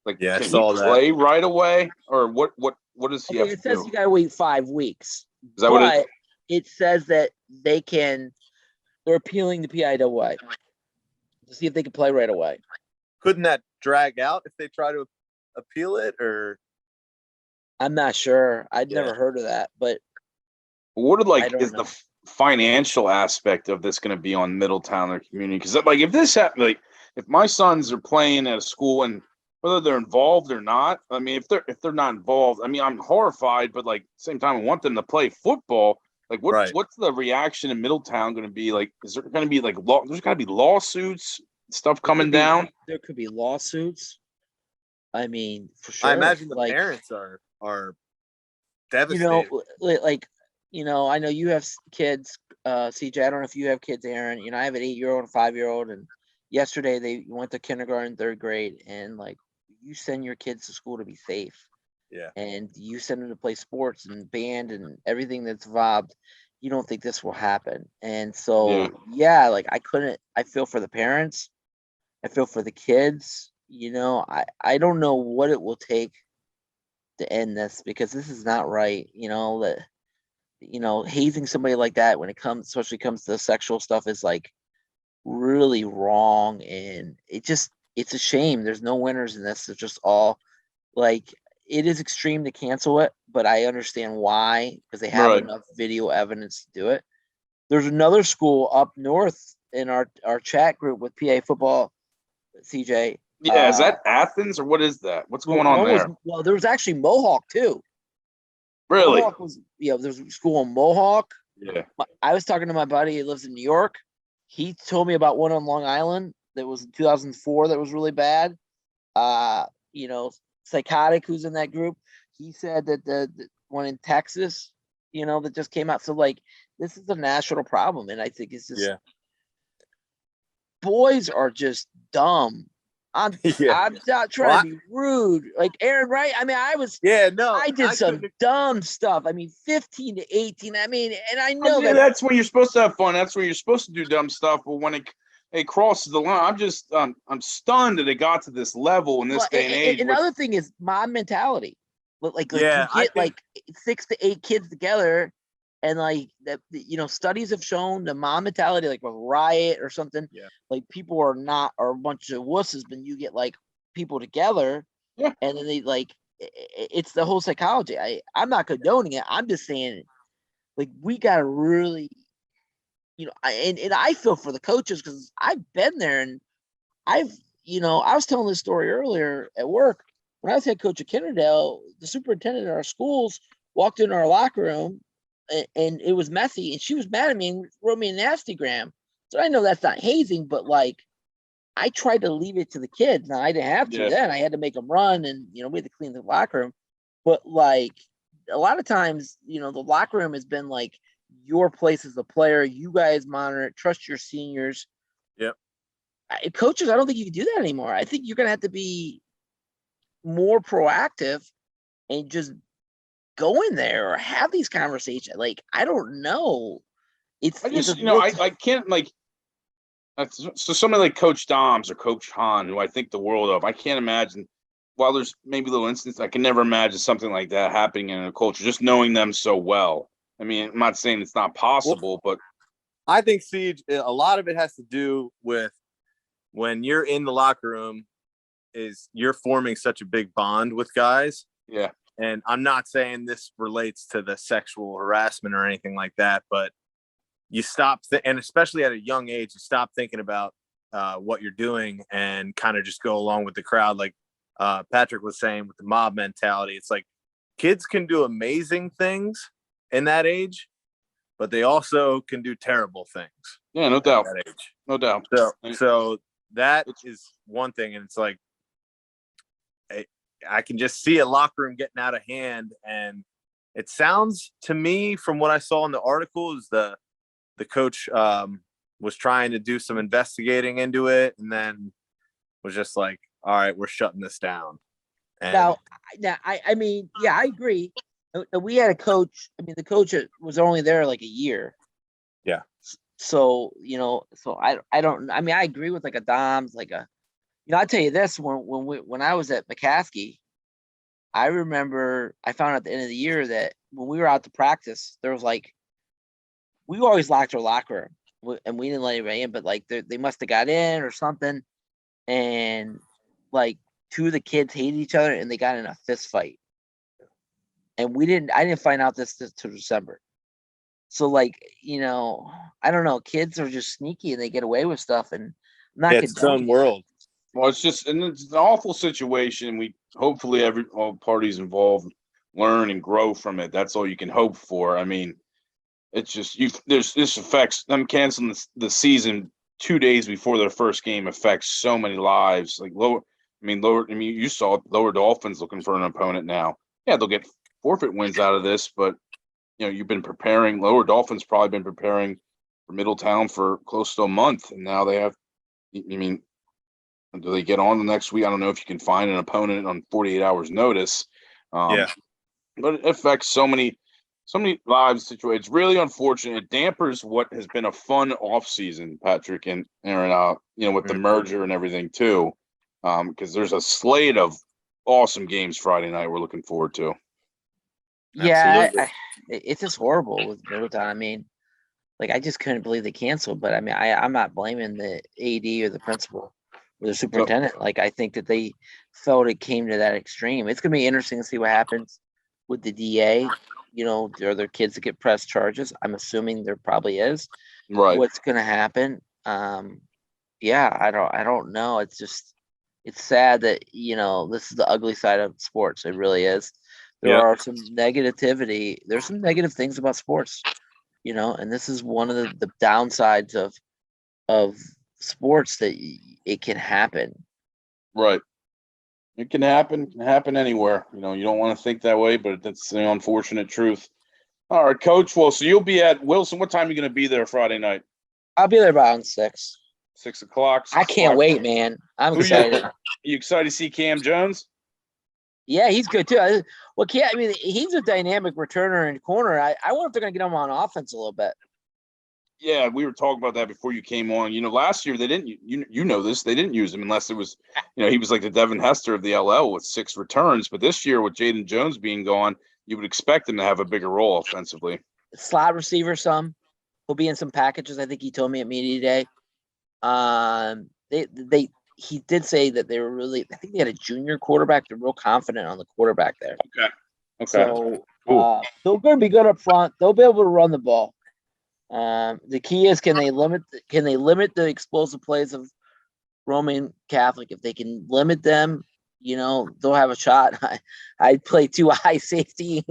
Like, can he play right away, or what does he have to do? It says you got to wait 5 weeks. Is that what it says that they're appealing the PIAA to see if they can play right away. Couldn't that drag out if they try to appeal it, or? I'm not sure. I'd never heard of that, but what is the financial aspect of this going to be on Middletown or community? Because like, if this happened, like if my sons are playing at a school and whether they're involved or not, I mean, if they're not involved, I mean, I'm horrified, but like at the same time, I want them to play football. Like, what's the reaction in Middletown going to be? Like, is there going to be like there's got to be lawsuits, stuff coming down? There could be lawsuits. I mean, for sure. I imagine the parents are devastated. I know you have kids, CJ. I don't know if you have kids, Aaron. I have an 8-year-old and 5-year-old, and yesterday they went to kindergarten, 3rd grade, and like, you send your kids to school to be safe. Yeah. And you send them to play sports and band and everything that's involved. You don't think this will happen. And so, like, I feel for the parents. I feel for the kids. I don't know what it will take to end this, because this is not right. Hazing somebody like that when it especially comes to sexual stuff, is like really wrong. And it's a shame. There's no winners in this. It's just all like, it is extreme to cancel it, but I understand why, because they have enough video evidence to do it. There's another school up north in our chat group with PA football, CJ. Yeah, is that Athens or what is that? What's going on there? There was actually Mohawk too. Really? Mohawk there's a school in Mohawk. Yeah. I was talking to my buddy. He lives in New York. He told me about one on Long Island that was in 2004 that was really bad. Psychotic, who's in that group, he said that the one in Texas, that just came out. So like, this is a national problem, and I think it's just boys are just dumb. I'm not trying to be rude, like Aaron, right? I mean, I did some dumb stuff. I mean, 15 to 18. I mean, and I know that's when you're supposed to have fun. That's when you're supposed to do dumb stuff. But when it crosses the line, I'm stunned that it got to this level in this day and age. Another thing is mob mentality. Like you get like 6 to 8 kids together, and like that, studies have shown the mob mentality, like with riot or something. Yeah. Like people are a bunch of wusses, but you get like people together, and then they like it's the whole psychology. I'm not condoning it. I'm just saying, like, we gotta really, and I feel for the coaches because I've been there, and I was telling this story earlier at work. When I was head coach at Kinderdale, the superintendent of our schools walked into our locker room, and it was messy, and she was mad at me and wrote me a nastygram. So I know that's not hazing, but like, I tried to leave it to the kids. Now I didn't have to then. I had to make them run, and we had to clean the locker room. But like, a lot of times, the locker room has been like your place as a player. You guys monitor it, trust your seniors. Yep. Coaches, I don't think you can do that anymore. I think you're gonna have to be more proactive and just go in there or have these conversations. Like, I don't know. I can't, like, so somebody like Coach Doms or Coach Hahn, who I think the world of, I can't imagine, while there's maybe little instances, I can never imagine something like that happening in a culture, just knowing them so well. I mean, I'm not saying it's not possible, but I think, Siege, a lot of it has to do with when you're in the locker room, is you're forming such a big bond with guys. Yeah. And I'm not saying this relates to the sexual harassment or anything like that, but you stop, and especially at a young age, you stop thinking about what you're doing and kind of just go along with the crowd. Like Patrick was saying with the mob mentality, it's like kids can do amazing things in that age, but they also can do terrible things. Yeah, no doubt. That age. No doubt. So that is one thing. And it's like, I can just see a locker room getting out of hand. And it sounds to me, from what I saw in the article, is the coach was trying to do some investigating into it, and then was just like, all right, we're shutting this down. And now, I mean, yeah, I agree. We had a coach. I mean, the coach was only there like a year. Yeah. So, I don't, I mean, I agree with like a Dom's, like I'll tell you this, when I was at McCaskey, I remember I found out at the end of the year that when we were out to practice, there was like, we always locked our locker room and we didn't let anybody in, but like they must have got in or something. And like 2 of the kids hated each other and they got in a fist fight. And I didn't find out this till December. So like, I don't know, kids are just sneaky and they get away with stuff, and not it's its own world. Well, it's an awful situation. We hopefully all parties involved learn and grow from it. That's all you can hope for. I mean, it's just this affects them canceling the season 2 days before their first game affects so many lives. Like you saw Lower Dolphins looking for an opponent now. Yeah, they'll get forfeit wins out of this, but you've been preparing. Lower Dolphins probably been preparing for Middletown for close to a month, and now they have. Do they get on the next week? I don't know if you can find an opponent on 48 hours notice. But it affects so many lives. It's really unfortunate. It dampers what has been a fun off season, Patrick and Aaron. With the merger and everything too, because there's a slate of awesome games Friday night we're looking forward to. Yeah, it's just horrible with Middletown. I mean, like, I just couldn't believe they canceled. But I mean, I'm not blaming the AD or the principal or the superintendent. Like, I think that they felt it came to that extreme. It's gonna be interesting to see what happens with the DA. Are there kids that get pressed charges? I'm assuming there probably is. Right. What's gonna happen? Yeah, I don't know. It's sad that this is the ugly side of sports. It really is. There are some negativity. There's some negative things about sports, and this is one of the downsides of sports, that it can happen. Right. It can happen. It can happen anywhere. You don't want to think that way, but that's the unfortunate truth. All right, Coach. Well, so you'll be at Wilson. What time are you going to be there Friday night? I'll be there around 6. 6 o'clock. I can't wait, man. I'm excited. Are you excited to see Cam Jones? Yeah, he's good too. He's a dynamic returner in corner. I wonder if they're going to get him on offense a little bit. Yeah, we were talking about that before you came on. Last year they didn't. You know this. They didn't use him unless it was. He was like the Devin Hester of the LL with 6 returns. But this year with Jaden Jones being gone, you would expect him to have a bigger role offensively. Slot receiver, he'll be in some packages. I think he told me at media today. He did say that they were really. I think they had a junior quarterback. They're real confident on the quarterback there. Okay. So they're going to be good up front. They'll be able to run the ball. The key is can they limit the explosive plays of Roman Catholic? If they can limit them, they'll have a shot. I play 2 high safety.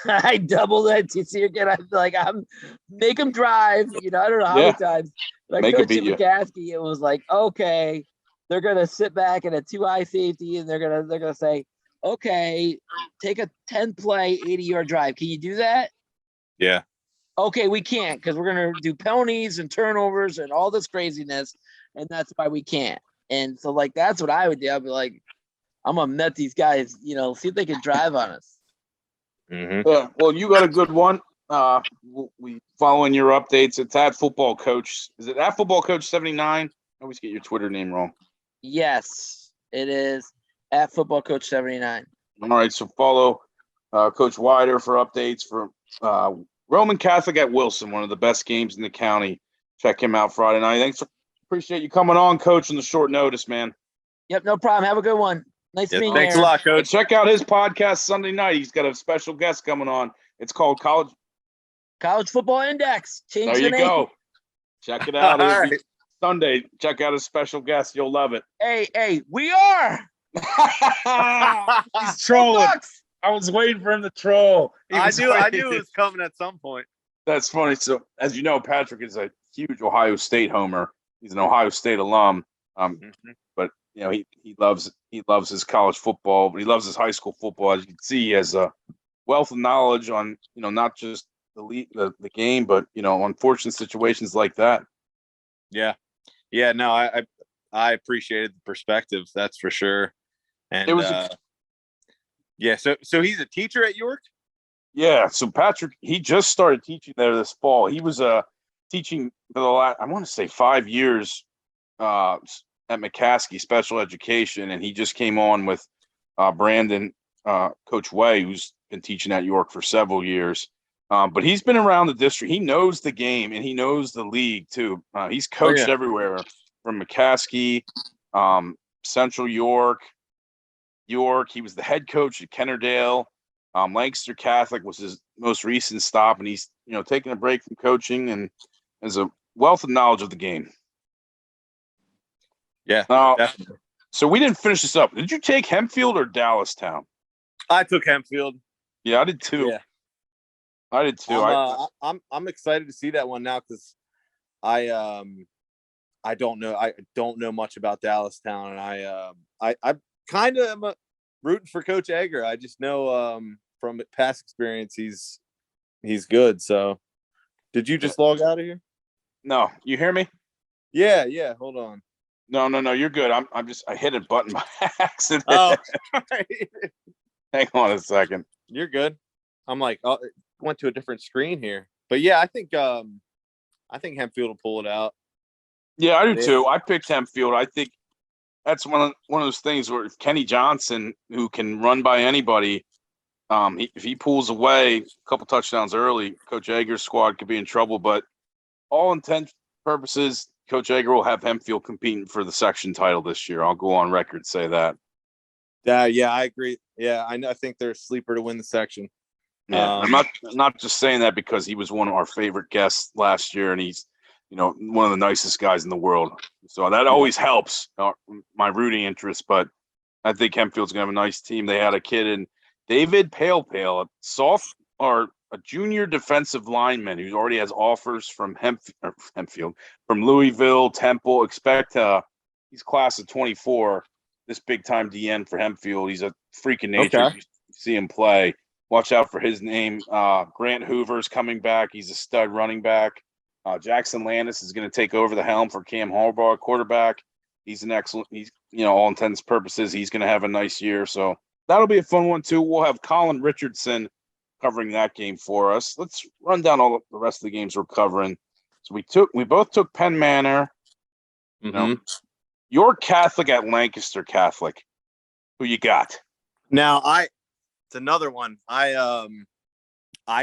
I double that to see again. I'm make them drive. I don't know how many times. Like Make Coach beat you. McCaskey, it was like, okay, they're gonna sit back in a 2 high safety and they're gonna say, okay, take a 10-play 80-yard drive. Can you do that? Yeah. Okay, we can't because we're going to do penalties and turnovers and all this craziness, and that's why we can't. And so, that's what I would do. I'd be like, I'm going to net these guys, see if they can drive on us. Mm-hmm. Yeah, well, you got a good one. We following your updates. It's at Football Coach. Is it at Football Coach 79? I always get your Twitter name wrong. Yes, it is at Football Coach 79. All right, so follow Coach Weider for updates for Roman Catholic at Wilson, one of the best games in the county. Check him out Friday night. Thanks. Appreciate you coming on, Coach, on the short notice, man. Yep, no problem. Have a good one. Nice meeting you. Thanks a lot, Coach. Check out his podcast Sunday night. He's got a special guest coming on. It's called College Football Index. Change there the you name. go. Check it out. All right. Sunday. Check out his special guest. You'll love it. Hey, we are. He's trolling. I was waiting for him to troll. I knew it was coming at some point. That's funny. So, as you know, Patrick is a huge Ohio State homer. He's an Ohio State alum. But he loves his college football, but he loves his high school football. As you can see, he has a wealth of knowledge on not just the game, but unfortunate situations like that. Yeah. No, I appreciated the perspective. That's for sure. And it was so he's a teacher at York? Yeah, so Patrick, he just started teaching there this fall. He was teaching for the last, I want to say 5 years at McCaskey Special Education, and he just came on with Brandon, Coach Way, who's been teaching at York for several years. But he's been around the district. He knows the game, and he knows the league, too. He's coached everywhere, from McCaskey, Central York. He was the head coach at Kennerdale. Lancaster Catholic was his most recent stop, and he's taking a break from coaching and has a wealth of knowledge of the game. Yeah, definitely. So we didn't finish this up. Did you take Hempfield or Dallastown? I took Hempfield. Yeah, I did too. Yeah. I did too. I'm excited to see that one now because I don't know much about Dallastown, and I kind of am rooting for Coach Egger. I just know from past experience he's good. So, did you just log out of here? No, you hear me? Yeah. Hold on. No, you're good. I hit a button by accident. Oh, hang on a second. You're good. I'm like, oh, it went to a different screen here. But yeah, I think Hempfield will pull it out. Yeah, I do too. I picked Hempfield. I think that's one of those things where if Kenny Johnson, who can run by anybody, if he pulls away a couple touchdowns early, Coach Egger's squad could be in trouble. But all intents purposes, Coach Egger will have Hempfield competing for the section title this year. I'll go on record say that. Yeah, I agree. Yeah, I think they're a sleeper to win the section. Yeah, I'm not just saying that because he was one of our favorite guests last year, and he's one of the nicest guys in the world. So that always helps my rooting interest. But I think Hempfield's gonna have a nice team. They had a kid in David Pale, a junior defensive lineman who already has offers from Hempfield, from Louisville, Temple. Expect he's class of 24. this big time DN for Hempfield. He's a freak of nature. Okay. You see him play. Watch out for his name. Grant Hoover's coming back. He's a stud running back. Jackson Landis is going to take over the helm for Cam Harbaugh, quarterback. He's an excellent. He's all intents and purposes, he's going to have a nice year. So that'll be a fun one too. We'll have Colin Richardson covering that game for us. Let's run down all the rest of the games we're covering. So we both took Penn Manor. York Catholic at Lancaster Catholic. Who you got? Now it's another one. I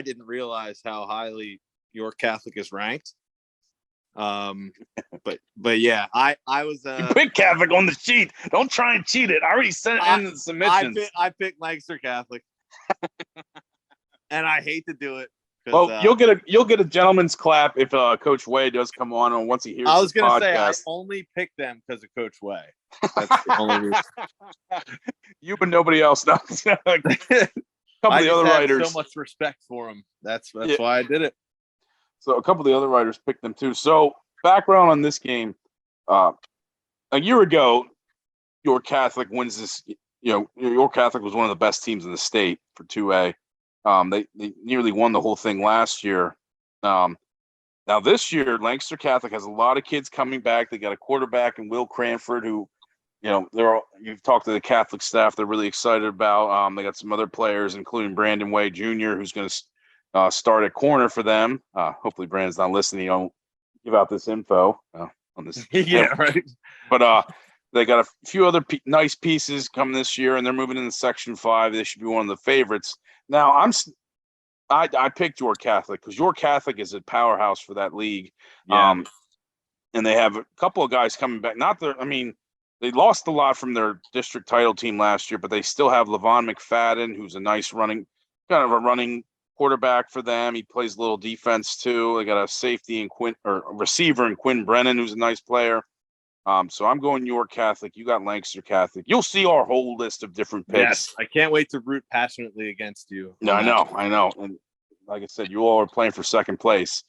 didn't realize how highly York Catholic is ranked. But yeah, I was you picked Catholic on the sheet. Don't try and cheat it. I already sent it in the submissions. I picked Lancaster Catholic. And I hate to do it. Well, you'll get a gentleman's clap if Coach Way does come on, and once he hears. I was going to say I podcast. only picked them because of Coach Way. That's the only reason. You and nobody else knows. A couple of the other writers. So much respect for them. That's why I did it. So a couple of the other writers picked them too. So background on this game: a year ago, York Catholic wins this. York Catholic was one of the best teams in the state for 2A. They nearly won the whole thing last year. Now this year, Lancaster Catholic has a lot of kids coming back. They got a quarterback in Will Cranford, who, you've talked to the Catholic staff. They're really excited about. They got some other players, including Brandon Way Jr., who's going to start at corner for them. Hopefully, Brandon's not listening. You don't give out this info on this. Yeah, right. But they got a few other nice pieces coming this year, and they're moving into Section 5. They should be one of the favorites. Now, I picked York Catholic because York Catholic is a powerhouse for that league. Yeah. And they have a couple of guys coming back. They lost a lot from their district title team last year, but they still have Levon McFadden, who's a nice running quarterback for them. He plays a little defense too. They got a safety and receiver in Quinn Brennan, who's a nice player. So I'm going York Catholic. You got Lancaster Catholic. You'll see our whole list of different picks. Yes, I can't wait to root passionately against you. No, I know. And like I said, you all are playing for second place.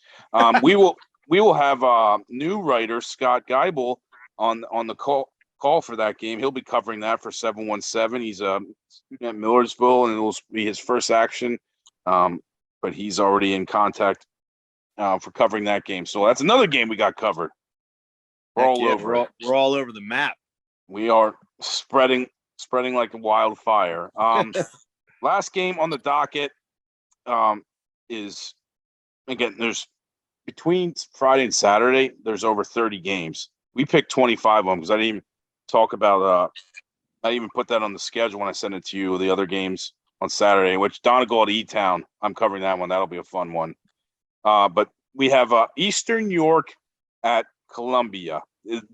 We will have new writer Scott Geibel on the call for that game. He'll be covering that for 717. He's a student at Millersville, and it will be his first action. But he's already in contact for covering that game. So that's another game we got covered. We're all over the map. We are spreading like a wildfire. Last game on the docket is, again, there's between Friday and Saturday, there's over 30 games. We picked 25 of them because I didn't even talk about I didn't even put that on the schedule when I sent it to you, the other games on Saturday, which Donegal at E-Town. I'm covering that one. That'll be a fun one. But we have Eastern York at Columbia,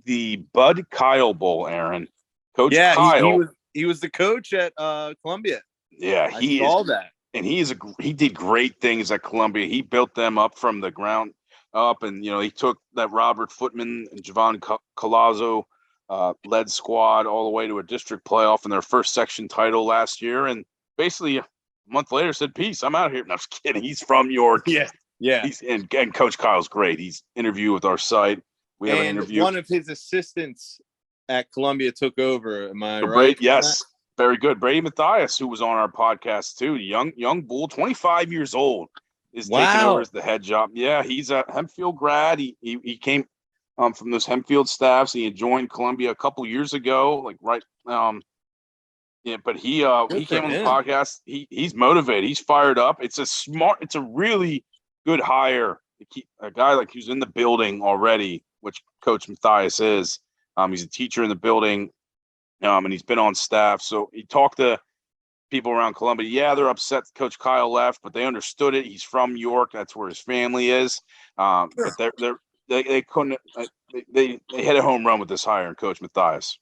the Bud Kyle Bowl, Aaron. Coach Kyle. He was the coach at Columbia. Yeah, he saw that. And he did great things at Columbia. He built them up from the ground up, and he took that Robert Footman and Javon Colazzo led squad all the way to a district playoff in their first section title last year, and basically a month later said, "Peace, I'm out of here." No, I'm just kidding. He's from York. Yeah. And Coach Kyle's great. He's interviewed with our site. We have an interview. One of his assistants at Columbia took over. Am I right? Yes. Very good. Brady Mathias, who was on our podcast too, young bull, 25 years old, is taking over as the head job. Yeah, he's a Hempfield grad. He came from those Hempfield staffs. He had joined Columbia a couple years ago, but he came on the podcast. He's motivated. He's fired up. It's a really good hire to keep a guy like who's in the building already, which Coach Mathias is. He's a teacher in the building. And he's been on staff. So he talked to people around Columbia. Yeah, they're upset Coach Kyle left, but they understood it. He's from York. That's where his family is. But they couldn't. They hit a home run with this hire and Coach Mathias.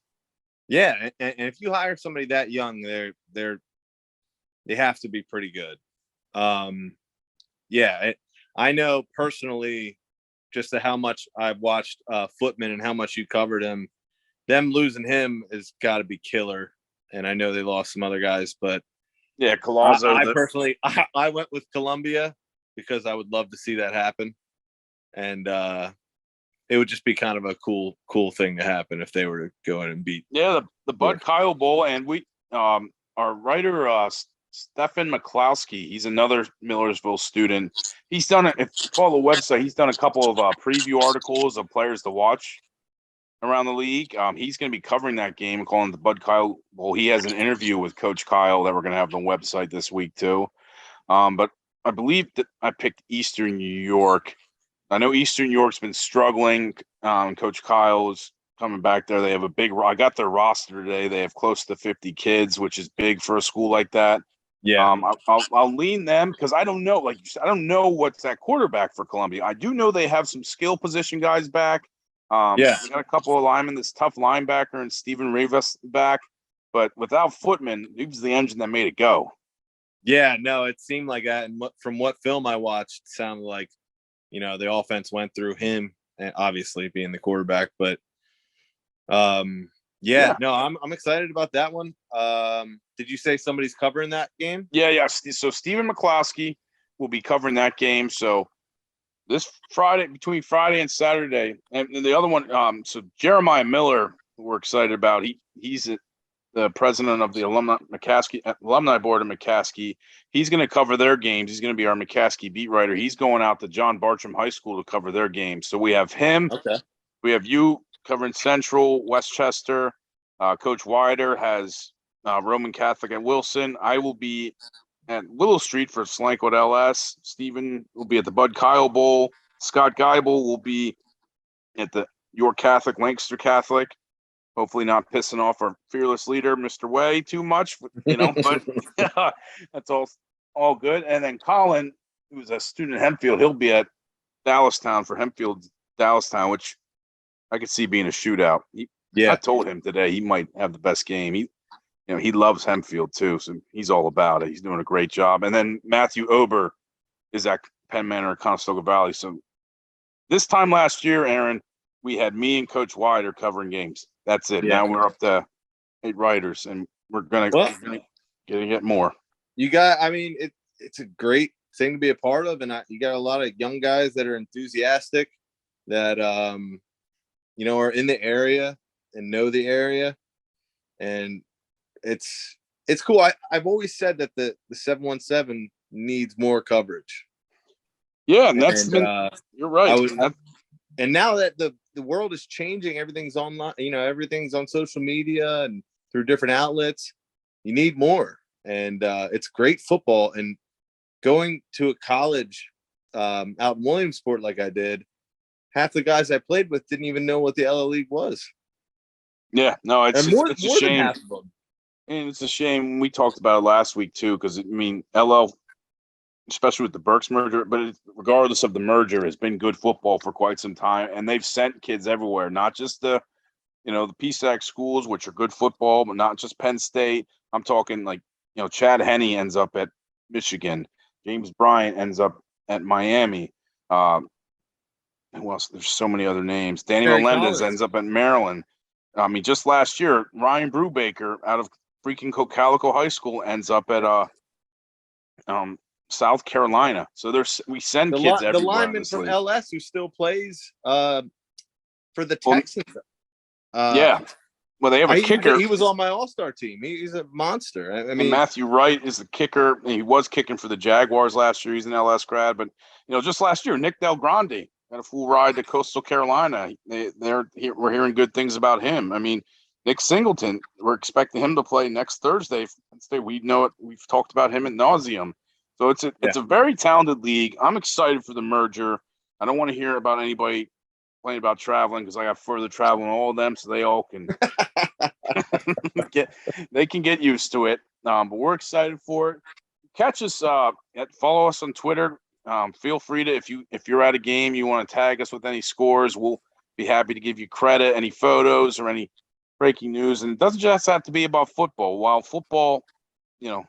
Yeah, and if you hire somebody that young, they have to be pretty good. I know personally just how much I've watched Footman and how much you covered him. Them losing him has got to be killer. And I know they lost some other guys, but yeah, Colazzo. I personally, I went with Columbia because I would love to see that happen. And it would just be kind of a cool thing to happen if they were to go in and beat. Yeah, the Bud Kyle Bowl, and we our writer Stephen McCloskey, he's another Millersville student. He's done it. If you follow the website, he's done a couple of preview articles of players to watch around the league. He's going to be covering that game and calling the Bud Kyle Bowl. He has an interview with Coach Kyle that we're going to have on the website this week too. But I believe that I picked Eastern New York. I know Eastern New York's been struggling. Coach Kyle's coming back there. They have I got their roster today. They have close to 50 kids, which is big for a school like that. Yeah. I'll lean them because I don't know. Like you said, I don't know what's that quarterback for Columbia. I do know they have some skill position guys back. They got a couple of linemen. This tough linebacker and Stephen Rivas back, but without Footman, he was the engine that made it go. Yeah, no, it seemed like that. And from what film I watched, it sounded like, the offense went through him, and obviously being the quarterback. But no, I'm excited about that one. Did you say somebody's covering that game? Yeah. So Stephen McCloskey will be covering that game. So this Friday, between Friday and Saturday, and the other one, so Jeremiah Miller, we're excited about. He's the president of the alumni board of McCaskey. He's going to cover their games. He's going to be our McCaskey beat writer. He's going out to John Bartram High School to cover their games. So we have him. Okay. We have you covering Central, Westchester. Coach Weider has Roman Catholic at Wilson. I will be at Willow Street for Slankwood LS. Stephen will be at the Bud Kyle Bowl. Scott Geibel will be at the York Catholic, Lancaster Catholic. Hopefully not pissing off our fearless leader, Mr. Way, too much, but that's all good. And then Colin, who's a student at Hempfield, he'll be at Dallastown for Hempfield Dallastown, which I could see being a shootout. I told him today he might have the best game. He loves Hempfield too, so he's all about it. He's doing a great job. And then Matthew Ober is at Penn Manor, Conestoga Valley. So this time last year, Aaron, we had me and Coach Weider covering games. That's it. Yeah. Now we're up to 8 writers, and we're gonna get more. It's a great thing to be a part of, and you got a lot of young guys that are enthusiastic, that are in the area and know the area, and it's cool. I've always said that the 717 needs more coverage. Yeah, and you're right. And now that the world is changing, everything's online, everything's on social media and through different outlets. You need more. And it's great football. And going to a college out in Williamsport like I did, half the guys I played with didn't even know what the LL League was. Yeah, no, it's a shame. Than half of them. And it's a shame. We talked about it last week too, because LL, especially with the Berks merger, but regardless of the merger, has been good football for quite some time, and they've sent kids everywhere, not just the PSAC schools, which are good football, but not just Penn State. I'm talking Chad Henne ends up at Michigan, James Bryant ends up at Miami. Who else? There's so many other names. Danny Melendez ends up at Maryland. Just last year, Ryan Brubaker out of freaking Calico High School ends up at South Carolina. So we send kids everywhere. The lineman from LS who still plays for the Texans. Well, they have a kicker. He was on my all-star team. He's a monster. And Matthew Wright is the kicker. He was kicking for the Jaguars last year. He's an LS grad. But, just last year, Nick Del Grande got a full ride to Coastal Carolina. We're hearing good things about him. Nick Singleton, we're expecting him to play next Thursday. We know it. We've talked about him ad nauseum. So it's a very talented league. I'm excited for the merger. I don't want to hear about anybody complaining about traveling, because I got further travel than all of them, so they all can get used to it. But we're excited for it. Catch us, follow us on Twitter. Feel free to, if you're at a game, you want to tag us with any scores, we'll be happy to give you credit, any photos or any breaking news. And it doesn't just have to be about football. While football,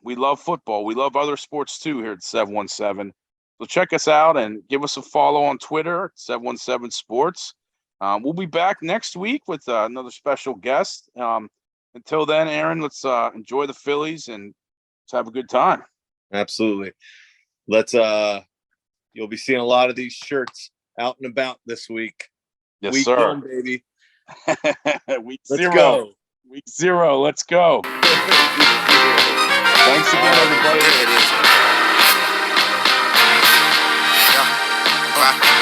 we love football, we love other sports too here at 717. So check us out and give us a follow on Twitter, 717 Sports. We'll be back next week with another special guest. Until then, Aaron, let's enjoy the Phillies and let's have a good time. Absolutely. You'll be seeing a lot of these shirts out and about this week. Yes, Week sir. 1, baby. Week Let's 0. go. Week 0. Let's go. Thanks again, everybody. Yeah.